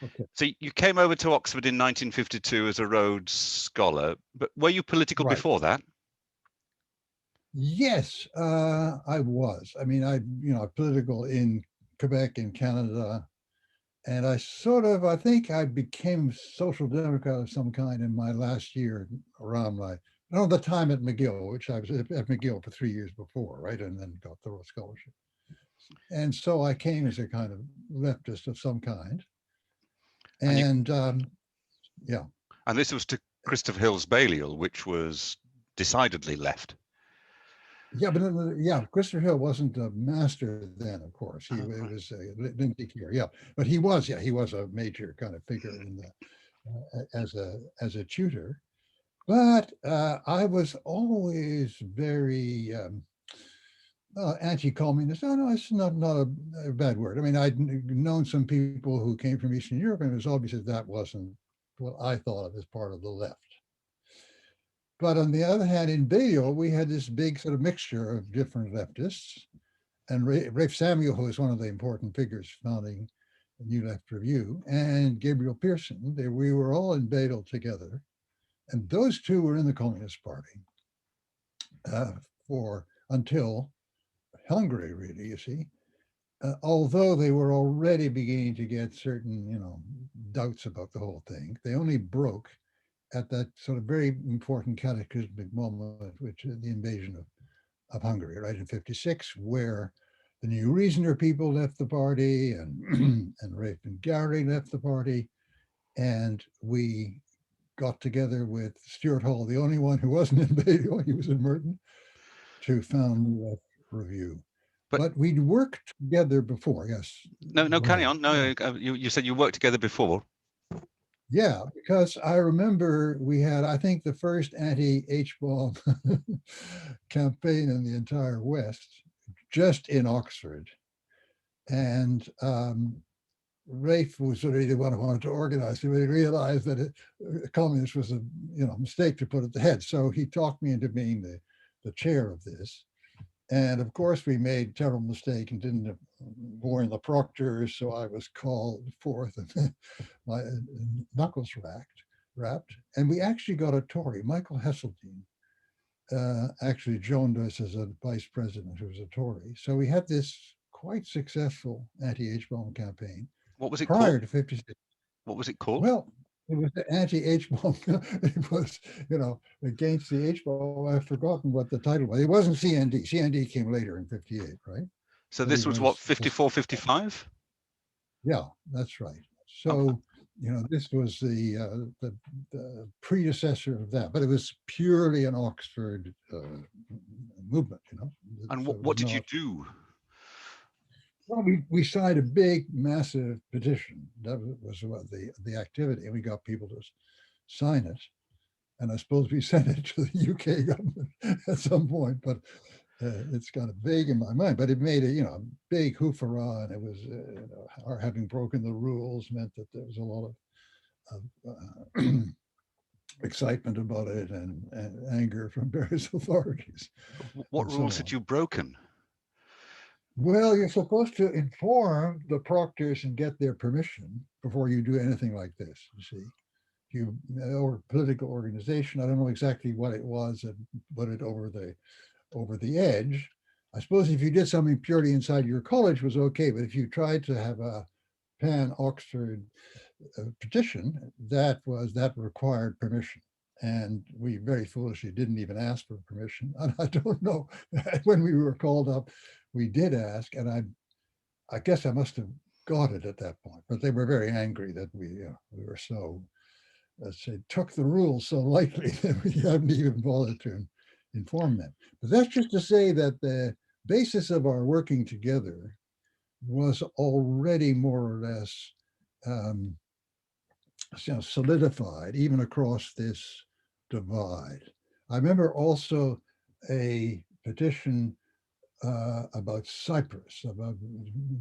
Okay. So you came over to Oxford in 1952 as a Rhodes Scholar, but were you political Right. before that? Yes, I was. I mean, political in Quebec and Canada, and I think I became social democrat of some kind in my last year around the time at McGill, which I was at McGill for 3 years before, right, and then got the Rhodes Scholarship. And so I came as a kind of leftist of some kind, And you, and yeah, and this was to Christopher Hill's Balliol, which was decidedly left. yeah, but yeah, Christopher Hill wasn't a master then, of course. It Right. was Lindsay Keir, yeah, but he was a major kind of figure in the as a tutor. But I was always very anti-communist. No, no, it's not a bad word. I mean, I'd known some people who came from Eastern Europe, and it was obvious that wasn't what I thought of as part of the left. But on the other hand, in Balliol, we had this big sort of mixture of different leftists. And Rafe Samuel, who was one of the important figures founding the New Left Review, and Gabriel Pearson, we were all in Balliol together. And those two were in the Communist Party uh, for until Hungary, really, you see. Although they were already beginning to get certain, doubts about the whole thing, they only broke at that sort of very important cataclysmic moment, which is the invasion of Hungary, right, in 56, where the New Reasoner people left the party and and Rafe and Gary left the party. And we got together with Stuart Hall, the only one who wasn't in Balliol, he was in Merton, to found New Left Review. But But we'd worked together before. Yes, no, no, go carry ahead. on. Yeah. No, you said you worked together before. Yeah, because I remember we had, I think, the first anti-H-bomb campaign in the entire West, just in Oxford. And Rafe was really the one who wanted to organize it, but he realized that communist was a mistake to put at the head. So he talked me into being the chair of this. And of course, we made a terrible mistake and didn't warn the proctors. So I was called forth and my knuckles wrapped. And we actually got a Tory, Michael Heseltine, actually joined us as a vice president who was a Tory. So we had this quite successful anti-H-bomb campaign What was it called? prior to 56. What was it called? Well, it was the anti-H-bomb. It was, against the H-bomb. I've forgotten what the title was. It wasn't CND. CND came later in 58, right? So But this it was what, was, 54, 55? yeah, that's right. Okay. So, this was the predecessor of that, but it was purely an Oxford movement, And So it what was did you not. do? Well, we signed a big, massive petition. That was what the activity, and we got people to sign it. And I suppose we sent it to the UK government at some point, but it's kind of vague in my mind. But it made a big hoofah, and it was our having broken the rules meant that there was a lot of excitement about it and anger from various authorities What and so rules had on. you broken? Well, you're supposed to inform the proctors and get their permission before you do anything like this, you see. You or political organization, I don't know exactly what it was and put it over the edge. I suppose if you did something purely inside your college was okay, but if you tried to have a pan Oxford petition, that required permission. And we very foolishly didn't even ask for permission. And I don't know, when we were called up, we did ask, and I guess I must have got it at that point. But they were very angry that we were so, let's say, took the rules so lightly that we haven't even bothered to inform them. But that's just to say that the basis of our working together was already more or less um, solidified, even across this divide. I remember also a petition about Cyprus, about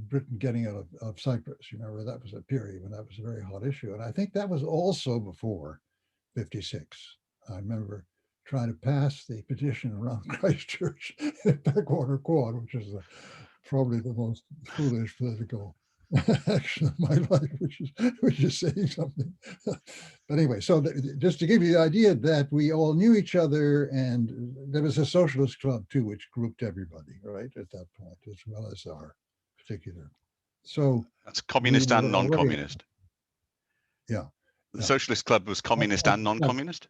Britain getting out of Cyprus. You remember that was a period when that was a very hot issue. And I think that was also before 56. I remember trying to pass the petition around Christchurch at Backwater Quad, which is probably the most foolish political action of my life, which is saying something. But anyway, so just to give you the idea that we all knew each other, and there was a socialist club too, which grouped everybody right at that point, as well as our particular. So That's we communist and were already, non-communist. yeah, The yeah. Socialist Club was communist and non-communist.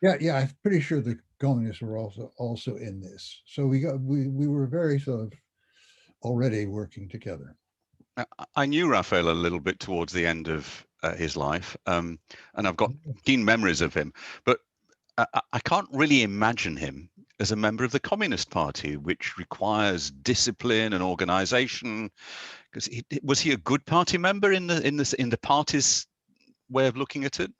Yeah, yeah, I'm pretty sure the communists were also in this. So we were very sort of already working together. I knew Raphael a little bit towards the end of his life, and I've got keen memories of him, but I can't really imagine him as a member of the Communist Party, which requires discipline and organization. Because was he a good party member in the party's way of looking at it?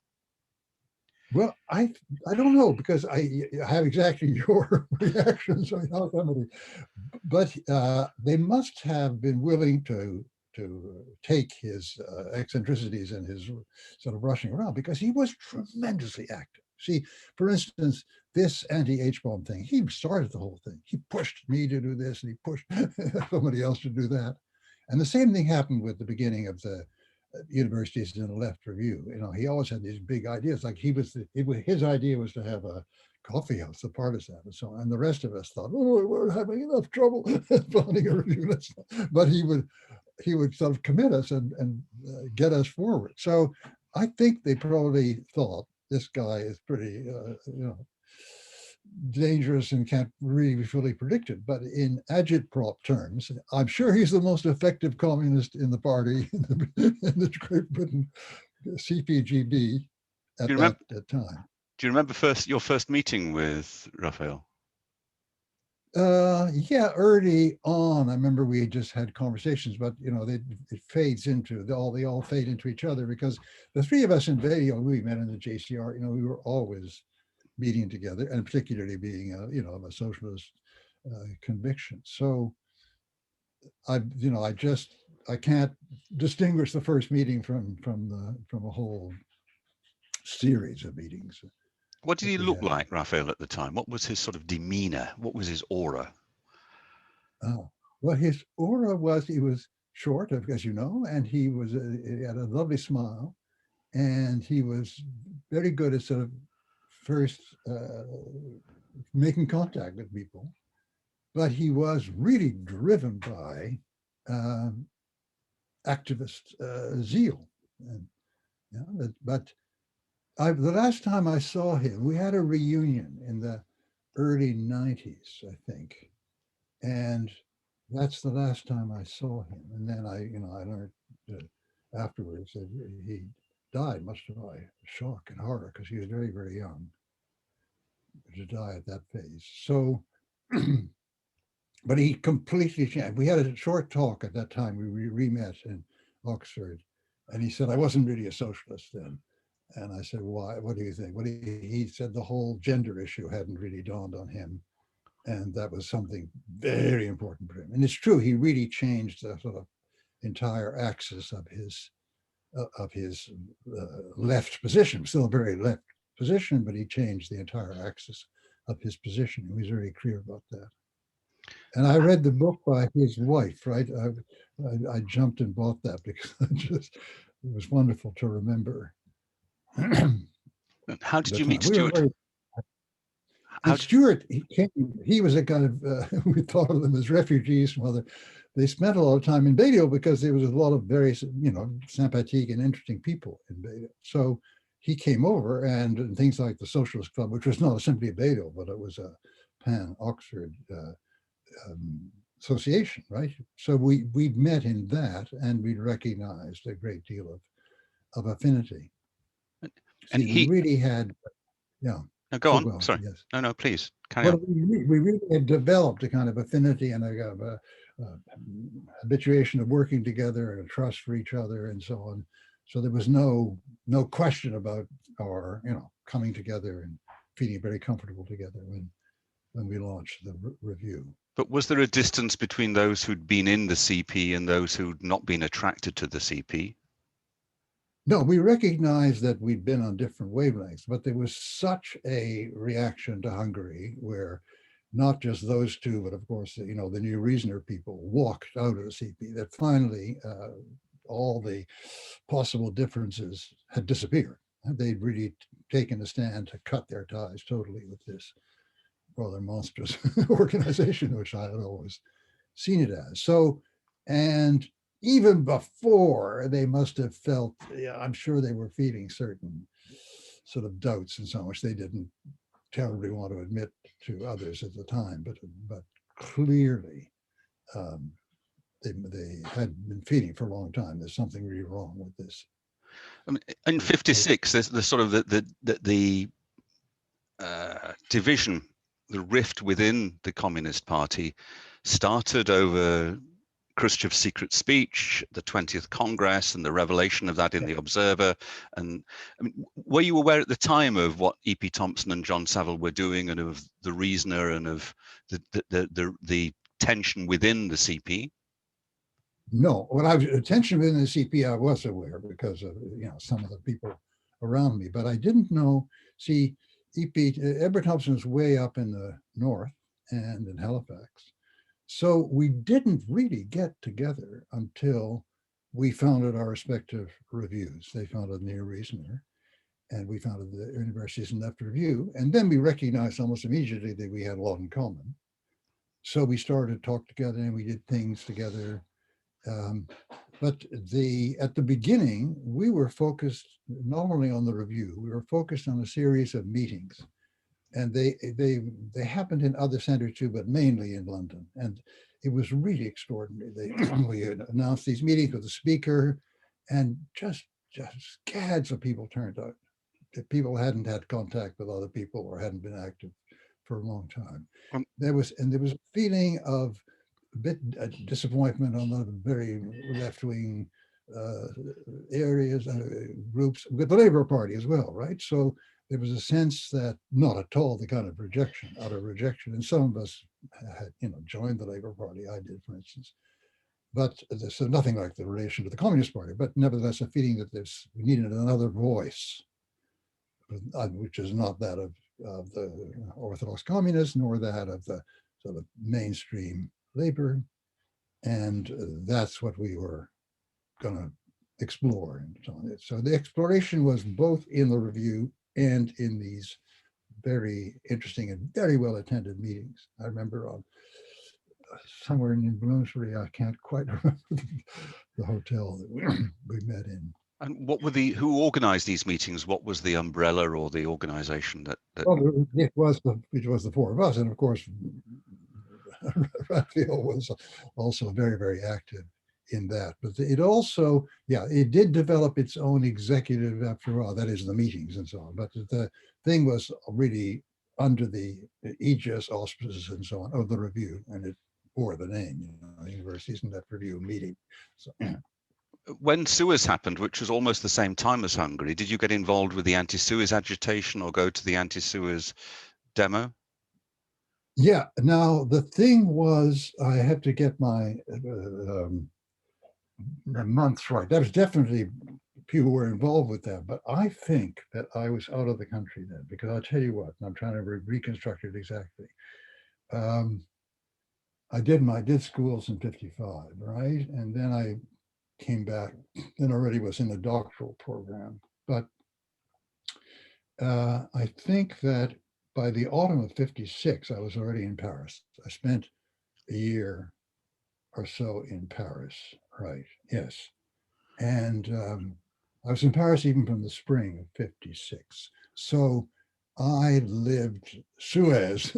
Well, I don't know, because I have exactly your reactions on how somebody, but they must have been willing to take his eccentricities and his sort of rushing around, because he was tremendously active. See, for instance, this anti-H bomb thing, he started the whole thing. He pushed me to do this, and he pushed somebody else to do that. And the same thing happened with the beginning of the universities in the left review. You know, he always had these big ideas. Like his idea was to have a coffee house, the partisan, and so on. And the rest of us thought, oh, we're having enough trouble finding a review. But he would sort of commit us and get us forward. So I think they probably thought this guy is pretty, dangerous and can't really be fully predicted. But in agitprop terms, I'm sure he's the most effective communist in the party in the Great Britain CPGB Do at you that remember? time. Do you remember your first meeting with Raphael? Yeah, early on, I remember we just had conversations, but it fades into they all fade into each other, because the three of us in video, we met in the JCR. We were always meeting together, and particularly being of a socialist conviction. So I can't distinguish the first meeting from a whole series of meetings What did that he we look had. like, Raphael, at the time? What was his sort of demeanor? What was his aura? Oh, well, his aura was, he was short, as you know, and he had a lovely smile, and he was very good at sort of first making contact with people, but he was really driven by um, activist zeal. And, but the last time I saw him, we had a reunion in the early 90s, I think. And that's the last time I saw him. And then I learned afterwards that he died, much to my shock and horror, because he was very, very young to die at that phase. So, but he completely changed. We had a short talk at that time. We re-met in Oxford, and he said, I wasn't really a socialist then. And I said, why? What do you think? Well, he said the whole gender issue hadn't really dawned on him. And that was something very important for him. And it's true, he really changed the sort of entire axis of his left position, still a very left position, but he changed the entire axis of his position. He was very clear about that. And I read the book by his wife, right? I jumped and bought that because it was wonderful to remember. How did The you meet time we were Stuart? very. How And did Stuart, he was a kind of, we thought of them as refugees from other, they spent a lot of time in Bedio because there was a lot of very, sympathetic and interesting people in Bedio. So he came over, and things like the Socialist Club, which was not simply a Bedio, but it was a pan-Oxford association, right? So we'd met in that, and we'd recognized a great deal of affinity. and See, we really had, yeah, no, go so on. go on, Sorry. yes. No, please carry Well, on. we really had developed a kind of affinity and a habituation of working together and a trust for each other and so on. So there was no question about our coming together and feeling very comfortable together when we launched the review. But was there a distance between those who'd been in the CP and those who'd not been attracted to the CP? No, we recognized that we'd been on different wavelengths, but there was such a reaction to Hungary where not just those two, but of course, the New Reasoner people walked out of the CP, that finally all the possible differences had disappeared. They'd really taken a stand to cut their ties totally with this rather monstrous organization, which I had always seen it as. So, and even before, they must have felt, yeah, I'm sure they were feeling certain sort of doubts and so, which they didn't terribly want to admit to others at the time, but clearly um, they had been feeling for a long time there's something really wrong with this. I mean, in '56, there's the sort of the division, the rift within the Communist Party started over Khrushchev's secret speech, the 20th Congress, and the revelation of that in the Observer. And I mean, were you aware at the time of what E.P. Thompson and John Savile were doing, and of the Reasoner, and of the tension within the CP? No, when I was attention within the CP, I was aware because of some of the people around me, but I didn't know. See, Edward Thompson was way up in the north and in Halifax, so we didn't really get together until we founded our respective reviews. They founded New Reasoner, and we founded the Universities and Left Review, and then we recognized almost immediately that we had a lot in common. So we started to talk together, and we did things together. But at the beginning, we were focused not only on the review, we were focused on a series of meetings, and they happened in other centers too, but mainly in London. And it was really extraordinary. We announced these meetings with the speaker, and just scads of people turned out. People hadn't had contact with other people or hadn't been active for a long time. Um, There was a feeling of a bit disappointment on the very left-wing uh, areas, groups, with the Labour Party as well, right? So there was a sense that not at all the kind of rejection, utter rejection, and some of us had, joined the Labour Party. I did, for instance. But so nothing like the relation to the Communist Party, but nevertheless a feeling that we needed another voice, which is not that of the Orthodox communists, nor that of the sort of mainstream labor. And that's what we were going to explore. And so on. So the exploration was both in the review and in these very interesting and very well attended meetings. I remember somewhere in Bloomsbury, I can't quite remember the hotel that we met in. And who organized these meetings? What was the umbrella or the organization that? Well, it was the four of us, and of course, Raphael was also very, very active in that. But it also, it did develop its own executive after a while, that is the meetings and so on. But the thing was really under the aegis, auspices, and so on of the review, and it bore the name, Universities and Left Review meeting. So, when Suez happened, which was almost the same time as Hungary, did you get involved with the anti-Suez agitation or go to the anti-Suez demo? Yeah. Now the thing was, I had to get my months right. That was definitely people were involved with that, but I think that I was out of the country then, because I'll tell you what, and I'm trying to reconstruct it exactly. I did schools in '55, right? And then I came back and already was in the doctoral program. But I think that by the autumn of '56, I was already in Paris. I spent a year or so in Paris, right? Yes. And I was in Paris even from the spring of '56. So I lived Suez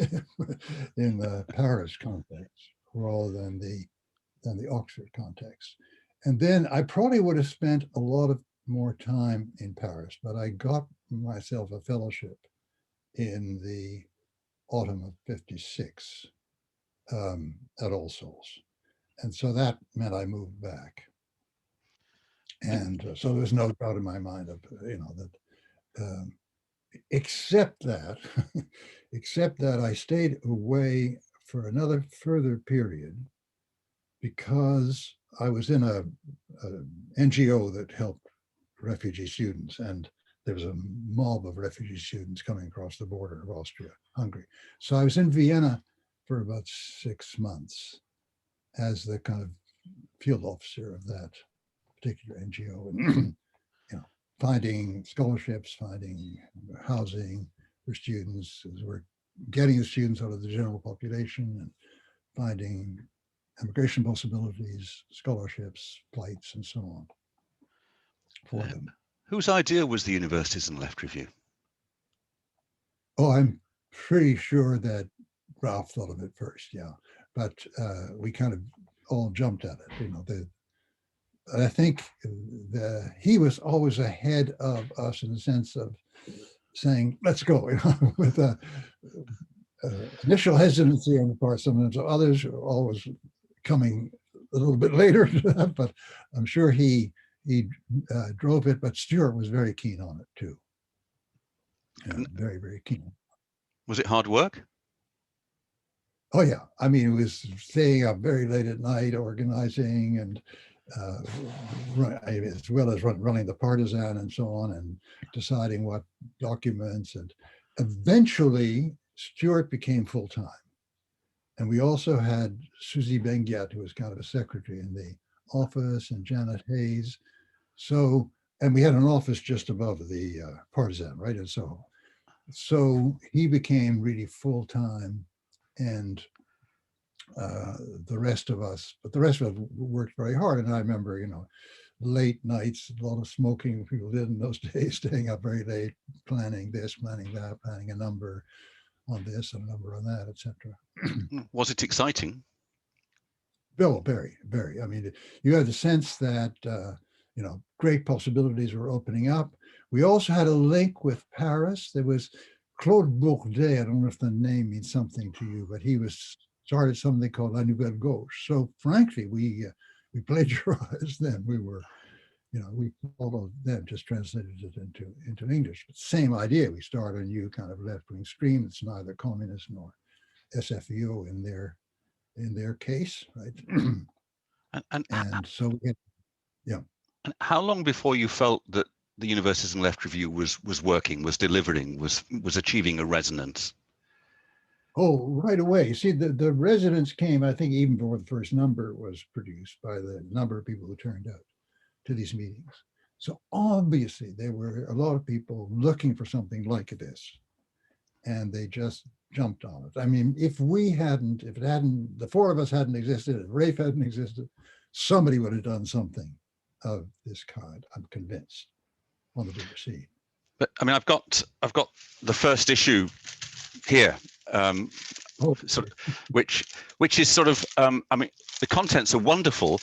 in the Paris context rather than the Oxford context. And then I probably would have spent a lot of more time in Paris, but I got myself a fellowship in the autumn of '56 at All Souls. And so that meant I moved back. And so there's no doubt in my mind of, that, except that, except that I stayed away for another further period because I was in a NGO that helped refugee students, and there was a mob of refugee students coming across the border of Austria, Hungary. So I was in Vienna for about 6 months as the kind of field officer of that particular NGO, and finding scholarships, finding housing for students, as we're getting the students out of the general population and finding immigration possibilities, scholarships, flights, and so on for them. Whose idea was the Universities and Left Review? Oh, I'm pretty sure that Ralph thought of it first, yeah. But we kind of all jumped at it. I think he was always ahead of us in the sense of saying, let's go, with a initial hesitancy on the part of sometimes others are always coming a little bit later to that, but I'm sure he drove it, but Stuart was very keen on it too. Very, very keen. Was it hard work? Oh yeah, I mean, it was staying up very late at night, organizing, and as well as running the partisan and so on, and deciding what documents. And eventually, Stuart became full time, and we also had Susie Benguet, who was kind of a secretary in the office, and Janet Hayes. So, and we had an office just above the partisan, right? And so he became really full time, and the rest of us worked very hard. And I remember, late nights, a lot of smoking people did in those days, staying up very late, planning this, planning that, planning a number on this and a number on that, etc. Was it exciting? Bill, very, very. I mean, you had the sense that great possibilities were opening up. We also had a link with Paris. There was Claude Bourdet. I don't know if the name means something to you, but he started something called La Nouvelle Gauche. So frankly, we plagiarized them. We followed them, just translated it into English. But same idea. We start a new kind of left-wing stream. It's neither communist nor SFEO in their case, right? And so, yeah. And how long before you felt that the Universities and Left Review was working, was delivering, was achieving a resonance? Oh, right away. See, the resonance came, I think, even before the first number was produced, by the number of people who turned out to these meetings. So obviously there were a lot of people looking for something like this, and they just jumped on it. I mean, if the four of us hadn't existed, if Rafe hadn't existed, somebody would have done something of this kind, I'm convinced, on the bigger scene. But I mean, I've got the first issue here, which is sort of, I mean, the contents are wonderful.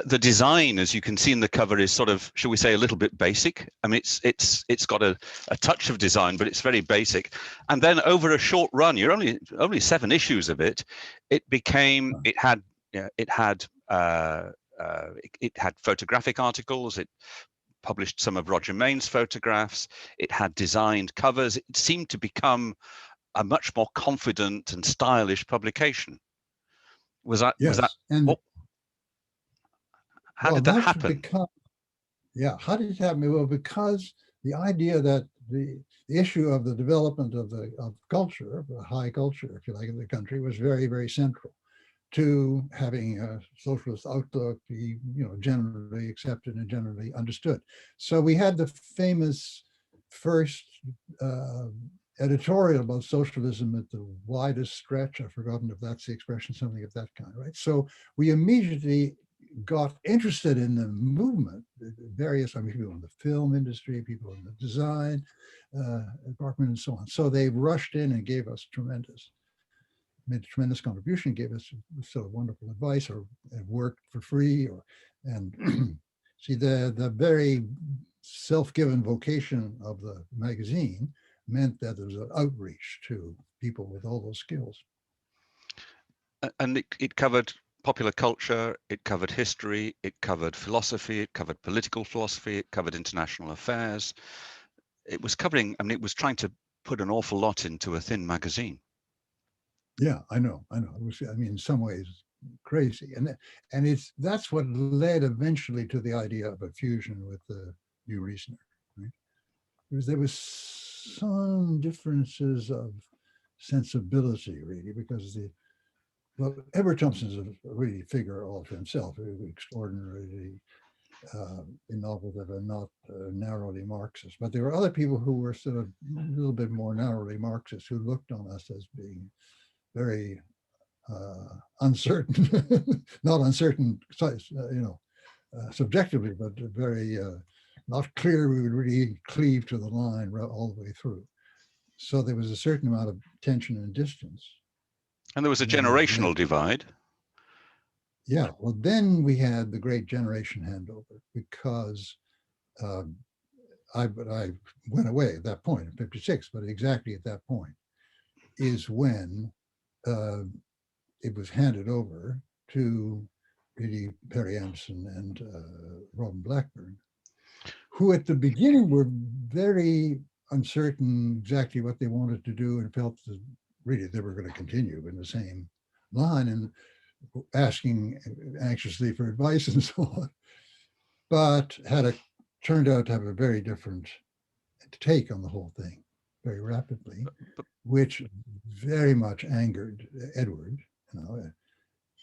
The design, as you can see in the cover, is sort of, shall we say, a little bit basic. I mean, it's got a touch of design, but it's very basic. And then over a short run, you're only 7 issues of it. It had photographic articles. It published some of Roger Main's photographs. It had designed covers. It seemed to become a much more confident and stylish publication. Was that? And how did that happen? How did it happen? Well, because the idea that the issue of the development of culture, the high culture, if you like, in the country, was very, very central to having a socialist outlook be, generally accepted and generally understood. So we had the famous first editorial about socialism at the widest stretch. I've forgotten if that's the expression, something of that kind, right? So we immediately got interested in the movement. Various, people in the film industry, people in the design department, and so on. So they rushed in and gave us made a tremendous contribution, gave us sort of wonderful advice, or worked for free, and see, the very self-given vocation of the magazine meant that there was an outreach to people with all those skills. And it covered popular culture, it covered history, it covered philosophy, it covered political philosophy, it covered international affairs. It was covering, I mean, it was trying to put an awful lot into a thin magazine. Yeah, I know. It was, in some ways, crazy, and that's what led eventually to the idea of a fusion with the New Reasoner, right? Because there was some differences of sensibility, really, because well, Edward Thompson's a really figure all to himself, extraordinarily in novels that are not narrowly Marxist. But there were other people who were sort of a little bit more narrowly Marxist, who looked on us as being very uncertain, not uncertain, subjectively, but very not clear we would really cleave to the line all the way through. So there was a certain amount of tension and distance. And there was a generational divide. Yeah, well, then we had the great generation handover because I went away at that point in '56, but exactly at that point is when it was handed over to really Perry Anderson and Robin Blackburn, who at the beginning were very uncertain exactly what they wanted to do and felt that really they were going to continue in the same line and asking anxiously for advice and so on, but turned out to have a very different take on the whole thing very rapidly, which very much angered Edward.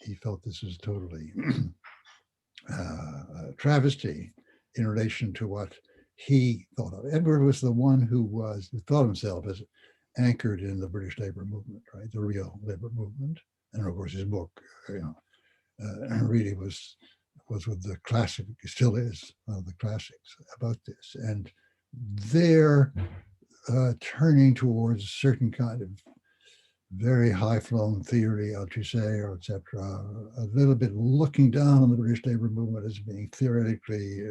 He felt this was totally a travesty in relation to what he thought of. Edward was the one who thought himself as anchored in the British labor movement, right? The real labor movement. And of course, his book, really was with the classic, still is one of the classics about this. And they're turning towards a certain kind of very high-flown theory, Althusser, etc., a little bit looking down on the British labor movement as being theoretically,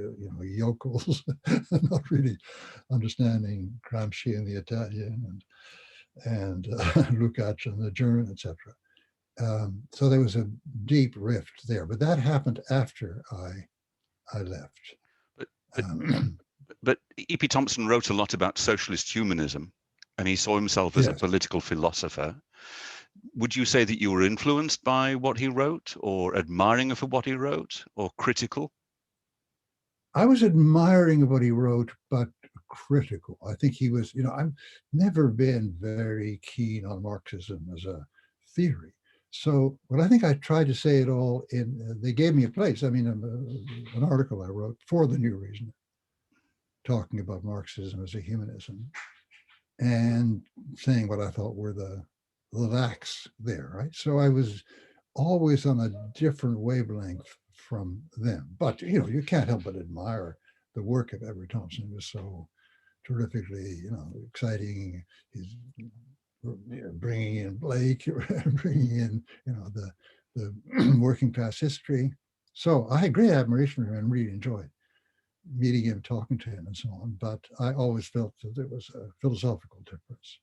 yokels, not really understanding Gramsci and the Italian and Lukács and the German, etc. So there was a deep rift there, but that happened after I left. But E.P. Thompson wrote a lot about socialist humanism, and he saw himself as a political philosopher. Would you say that you were influenced by what he wrote, or admiring of what he wrote, or critical? I was admiring of what he wrote, but critical. I think he was, I've never been very keen on Marxism as a theory. So, but I think I tried to say it all they gave me a place. I mean, an article I wrote for the New Reason, talking about Marxism as a humanism and saying what I thought were the lacks there, right? So I was always on a different wavelength from them. But, you can't help but admire the work of Edward Thompson. It was so terrifically, exciting. He's bringing in Blake, bringing in, the working class history. So I had great admiration for him and really enjoyed meeting him, talking to him and so on. But I always felt that there was a philosophical difference.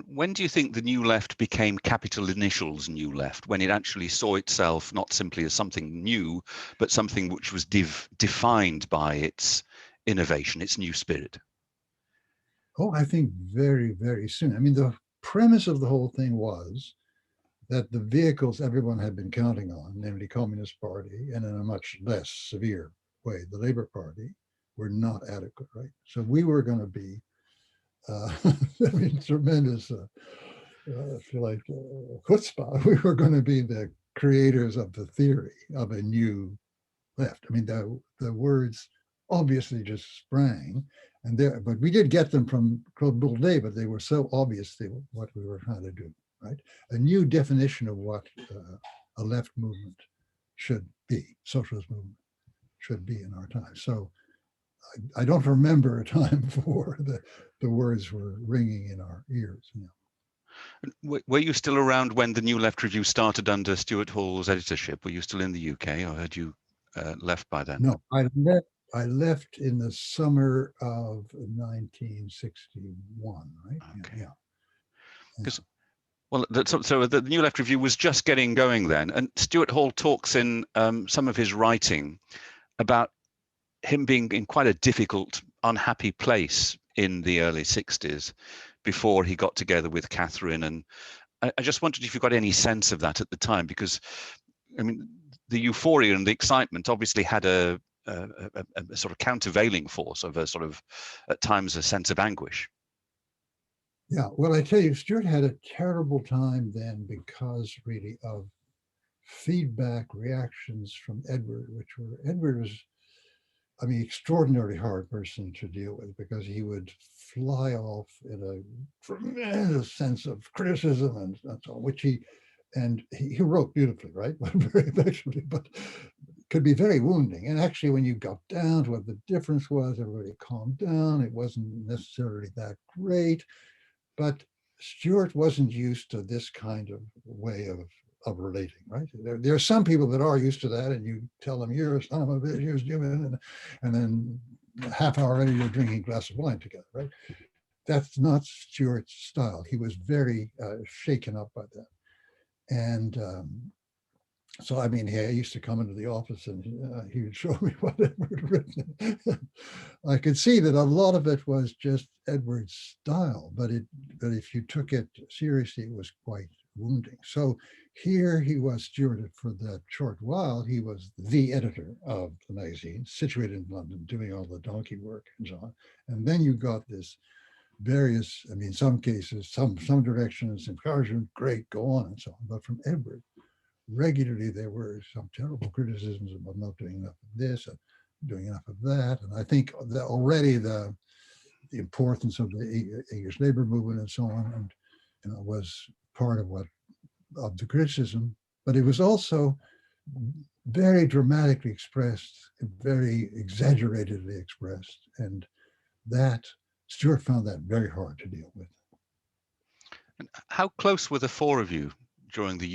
When do you think the New Left became capital initials New Left, when it actually saw itself not simply as something new, but something which was defined by its innovation, its new spirit? Oh, I think very, very soon. I mean, the premise of the whole thing was that the vehicles everyone had been counting on, namely Communist Party, and in a much less severe way, the Labour Party, were not adequate, right? So we were going to be, tremendous, if you like, chutzpah. We were going to be the creators of the theory of a new left. I mean, the words obviously just sprang, but we did get them from Claude Bourdieu, but they were so obviously what we were trying to do, right? A new definition of what a left movement should be, socialist movement should be in our time. So I don't remember a time before the words were ringing in our ears. Were you still around when the New Left Review started under Stuart Hall's editorship? Were you still in the UK, or had you left by then? No, I left in the summer of 1961, right? Okay. Yeah. Well, so the New Left Review was just getting going then, and Stuart Hall talks in some of his writing about him being in quite a difficult, unhappy place in the early 60s before he got together with Catherine. And I just wondered if you got any sense of that at the time, because, I mean, the euphoria and the excitement obviously had a sort of countervailing force of a sort of, at times, a sense of anguish. Yeah, well, I tell you, Stuart had a terrible time then because really of feedback reactions from Edward, which were Edward was, I mean, extraordinarily hard person to deal with because he would fly off in a tremendous sense of criticism and so on, which he wrote beautifully, right? Very effectively, but could be very wounding. And actually, when you got down to what the difference was, everybody calmed down. It wasn't necessarily that great, but Stuart wasn't used to this kind of way of relating, right? There are some people that are used to that, and you tell them you're a son of a bitch, you're stupid, and then a half hour later you're drinking a glass of wine together, right? That's not Stuart's style. He was very shaken up by that, and so, I mean, he used to come into the office and he would show me what Edward had written. I could see that a lot of it was just Edward's style, but if you took it seriously, it was quite wounding. So here he was, Stuart, for that short while, he was the editor of the magazine, situated in London, doing all the donkey work and so on. And then you got this various, I mean, some cases, some directions, encouragement, great, go on and so on. But from Edward, regularly there were some terrible criticisms about not doing enough of this and doing enough of that. And I think that already the importance of the English labor movement and so on, and was part of what of the criticism. But it was also very dramatically expressed, very exaggeratedly expressed, and that Stuart found that very hard to deal with. And how close were the four of you during the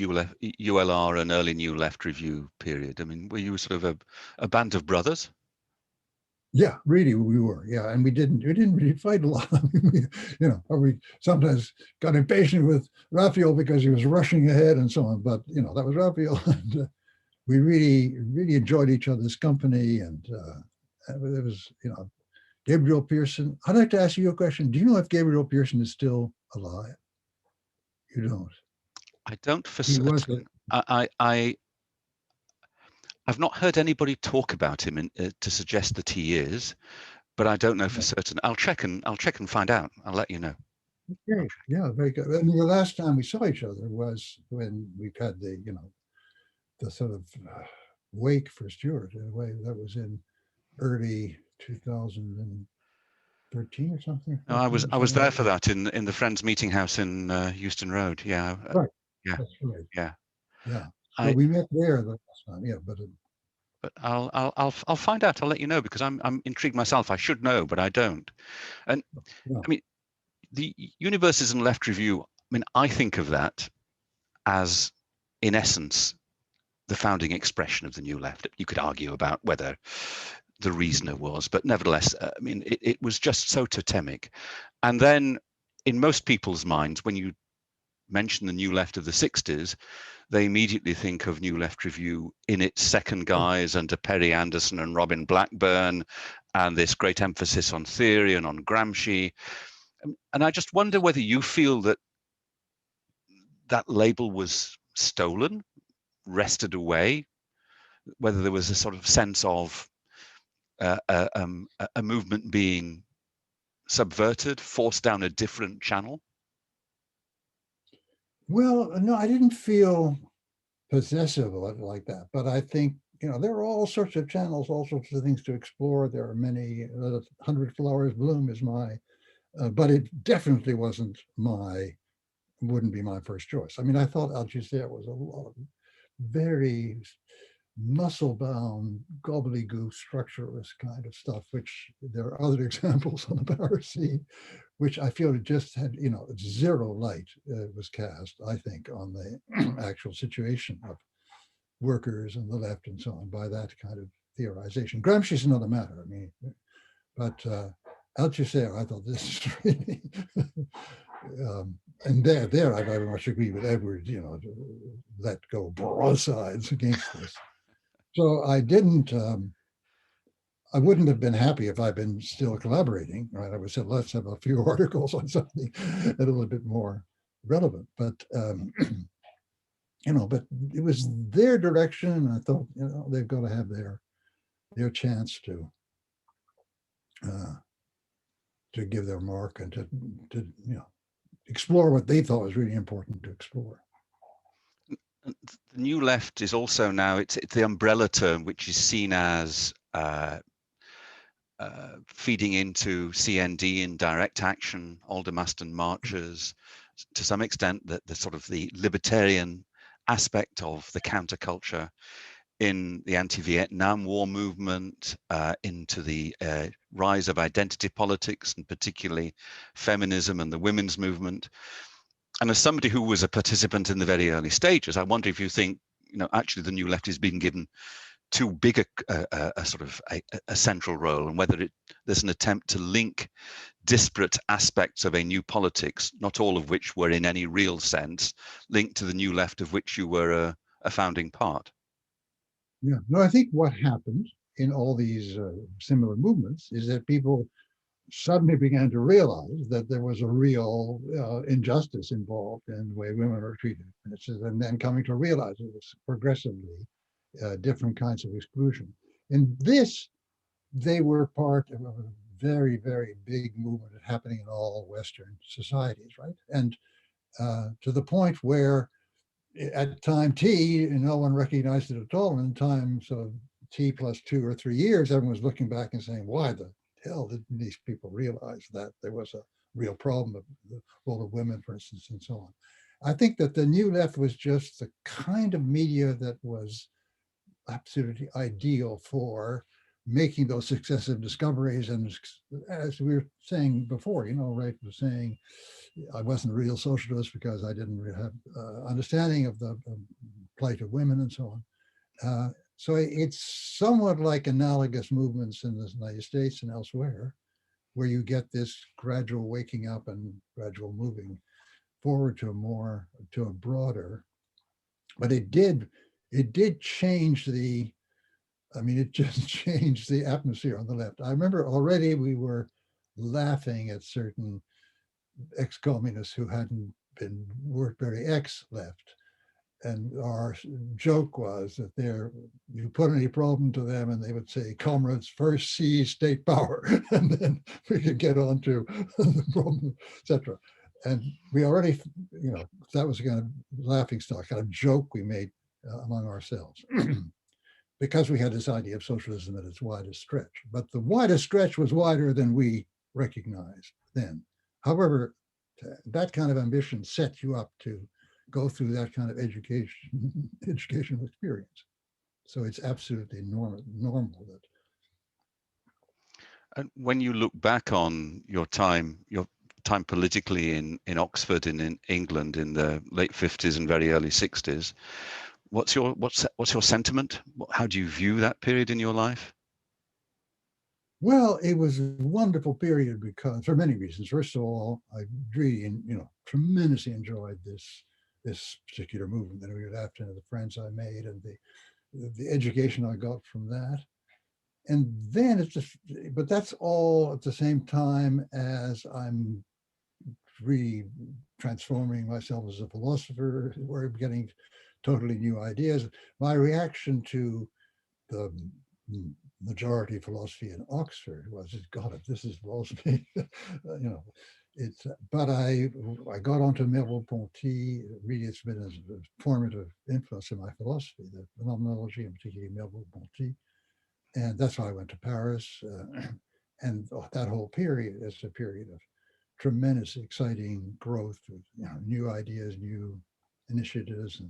ULR and early New Left review period? I mean, were you sort of a band of brothers? Yeah, really, we were. Yeah, and we didn't really fight a lot. I mean, we sometimes got impatient with Raphael because he was rushing ahead and so on. But that was Raphael, and we really enjoyed each other's company. And there was, Gabriel Pearson. I'd like to ask you a question. Do you know if Gabriel Pearson is still alive? You don't. I don't for He was a certain. I've not heard anybody talk about him to suggest that he is, but I don't know for certain. I'll check and find out. I'll let you know. Okay. Yeah, very good. I mean, the last time we saw each other was when we've had the sort of wake for Stuart in a way that was in early 2013 or something, No, 14 or I was something there like for that. that in the Friends Meeting House in Euston Road. Yeah, Right. yeah, That's right. yeah. Yeah. So I we met there the last time. Yeah, but but I'll find out. I'll let you know because I'm intrigued myself. I should know, but I don't. And yeah. I mean, the Universes and Left review. I mean, I think of that as, in essence, the founding expression of the New Left. You could argue about whether the reasoner was, but nevertheless, I mean, it was just so totemic. And then, in most people's minds, when you mention the New Left of the 60s, they immediately think of New Left Review in its second guise under Perry Anderson and Robin Blackburn, and this great emphasis on theory and on Gramsci. And I just wonder whether you feel that that label was stolen, wrested away, whether there was a sort of sense of a movement being subverted, forced down a different channel. Well, no, I didn't feel possessive of it like that, but I think there are all sorts of channels, all sorts of things to explore. There are many. 100 Flowers Bloom is but it definitely wouldn't be my first choice. I mean, I thought Althusser was a lot of very muscle-bound, gobbledygook, structureless kind of stuff, which there are other examples on the power scene, which I feel it just had, zero light was cast, I think, on the actual situation of workers and the left and so on by that kind of theorization. Gramsci's another matter. I mean, but Althusser, I thought this is really and there I very much agree with Edward, to let go broadsides against this. So I wouldn't have been happy if I'd been still collaborating, right? I would say, let's have a few articles on something a little bit more relevant. But, but it was their direction. And I thought, they've got to have their chance uh, to give their mark and to explore what they thought was really important to explore. And the New Left is also now, it's the umbrella term which is seen as feeding into CND and direct action, Aldermaston marches, to some extent the sort of the libertarian aspect of the counterculture in the anti-Vietnam War movement, into the rise of identity politics, and particularly feminism and the women's movement. And as somebody who was a participant in the very early stages, I wonder if you think, actually the New Left is being given too big a sort of a central role, and whether there's an attempt to link disparate aspects of a new politics, not all of which were in any real sense linked to the New Left, of which you were a founding part. Yeah, no, I think what happened in all these similar movements is that people suddenly began to realize that there was a real injustice involved in the way women are treated. And then coming to realize it was progressively different kinds of exclusion. And this, they were part of a very, very big movement happening in all Western societies, right? And to the point where at time T, no one recognized it at all. And in times of T plus 2 or 3 years, everyone was looking back and saying, why the hell didn't these people realize that there was a real problem of the role of women, for instance, and so on. I think that the New Left was just the kind of media that was absolutely ideal for making those successive discoveries. And as we were saying before, Ray was saying, I wasn't a real socialist because I didn't really have understanding of the plight of women and so on. So it's somewhat like analogous movements in the United States and elsewhere, where you get this gradual waking up and gradual moving forward to a broader. But it did change it just changed the atmosphere on the left. I remember already we were laughing at certain ex-communists who weren't very ex-left. And our joke was that you put any problem to them and they would say, comrades, first seize state power, and then we could get on to the problem, etc. And we already, that was a kind of laughing stock, kind of joke we made among ourselves. Because we had this idea of socialism at its widest stretch. But the widest stretch was wider than we recognized then. However, that kind of ambition set you up to go through that kind of educational experience. So it's absolutely normal that. And when you look back on your time politically in Oxford and in England in the late 50s and very early 60s, what's your sentiment? How do you view that period in your life? Well, it was a wonderful period because, for many reasons. First of all, I really, tremendously enjoyed this particular movement that we were after, the friends I made, and the education I got from that. And then but that's all at the same time as I'm really transforming myself as a philosopher. We're getting totally new ideas. My reaction to the majority philosophy in Oxford was, God, if this is philosophy, it's. But I got onto Merleau-Ponty. Really, it's been a formative influence in my philosophy, the phenomenology, and particularly Merleau-Ponty, and that's why I went to Paris. And that whole period is a period of tremendous, exciting growth with new ideas, new initiatives,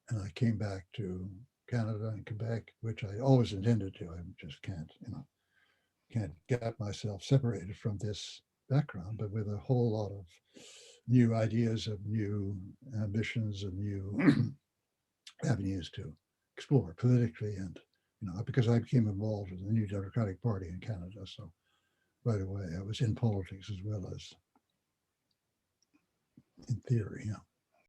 and I came back to Canada and Quebec, which I always intended to. I just can't get myself separated from this background, but with a whole lot of new ideas, of new ambitions, of new avenues to explore politically, and because I became involved with the New Democratic Party in Canada, so right away I was in politics as well as in theory.